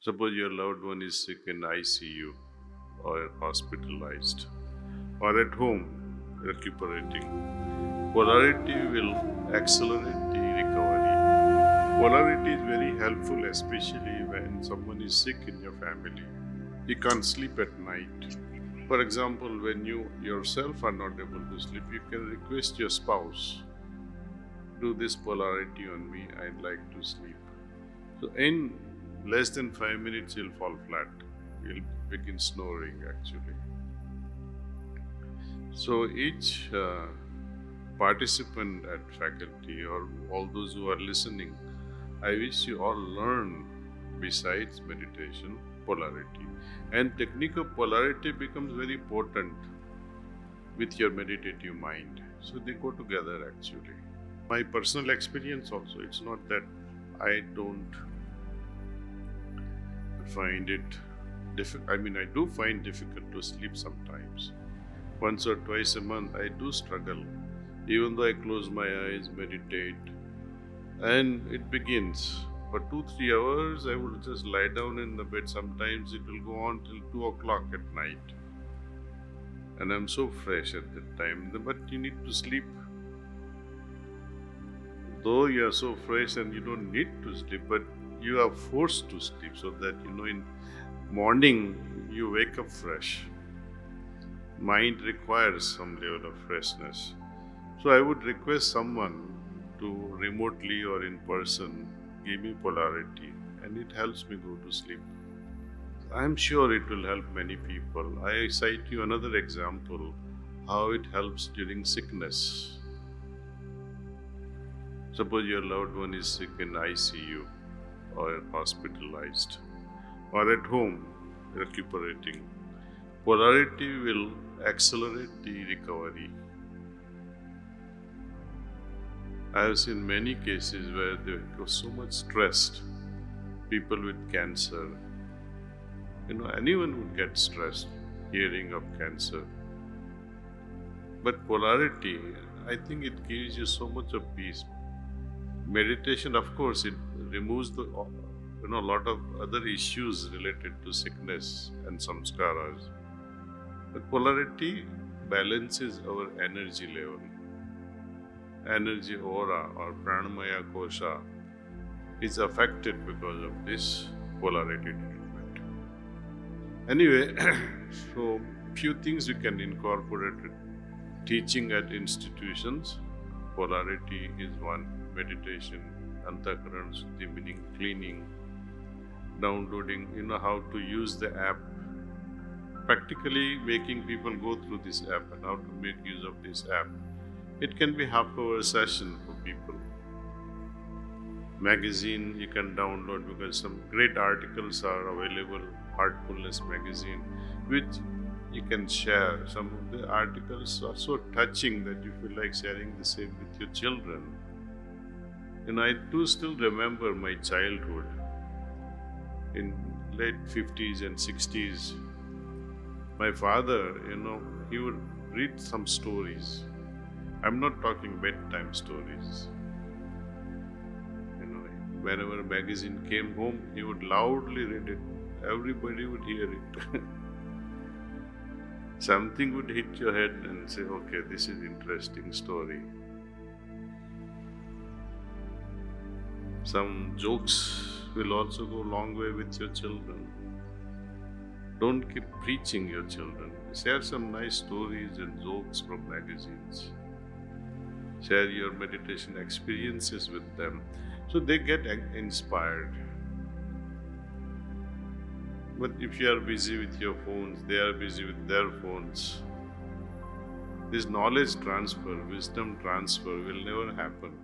Suppose your loved one is sick in ICU or hospitalized or at home recuperating. Polarity will accelerate the recovery. Polarity is very helpful, especially when someone is sick in your family. You can't sleep at night. For example, when you yourself are not able to sleep, you can request your spouse, do this polarity on me, I'd like to sleep. So in less than 5 minutes, you'll fall flat. You'll begin snoring actually. So each participant at faculty or all those who are listening, I wish you all learn besides meditation, polarity. And technique of polarity becomes very potent with your meditative mind. So they go together actually. My personal experience also, it's not that I don't find it difficult. I mean, I do find difficult to sleep sometimes. Once or twice a month, I do struggle. Even though I close my eyes, meditate, and it begins. For 2-3 hours, I would just lie down in the bed. Sometimes it will go on till 2 o'clock at night. And I'm so fresh at that time. But you need to sleep. Though you are so fresh and you don't need to sleep, but you are forced to sleep so that, in morning you wake up fresh. Mind requires some level of freshness. So I would request someone to remotely or in person give me polarity, and it helps me go to sleep. I'm sure it will help many people. I cite you another example, how it helps during sickness. Suppose your loved one is sick in ICU or hospitalized or at home recuperating. Polarity will accelerate the recovery. I have seen many cases where they were so much stressed. People with cancer. Anyone would get stressed hearing of cancer. But polarity, I think it gives you so much of peace. Meditation, of course, it removes a lot of other issues related to sickness and samskaras. But polarity balances our energy level. Energy aura or pranamaya kosha is affected because of this polarity treatment. Anyway, so few things you can incorporate teaching at institutions. Polarity is one. Meditation, antakaran shuddhi, meaning cleaning, downloading, how to use the app, practically making people go through this app and how to make use of this app. It can be half-hour session for people. Magazine you can download because some great articles are available. Heartfulness Magazine, which you can share. Some of the articles are so touching that you feel like sharing the same with your children. I do still remember my childhood in late 50s and 60s. My father, he would read some stories. I'm not talking bedtime stories. Whenever a magazine came home, he would loudly read it. Everybody would hear it. Something would hit your head and say, okay, this is interesting story. Some jokes will also go a long way with your children. Don't keep preaching your children. Share some nice stories and jokes from magazines. Share your meditation experiences with them so they get inspired. But if you are busy with your phones, they are busy with their phones. This knowledge transfer, wisdom transfer will never happen.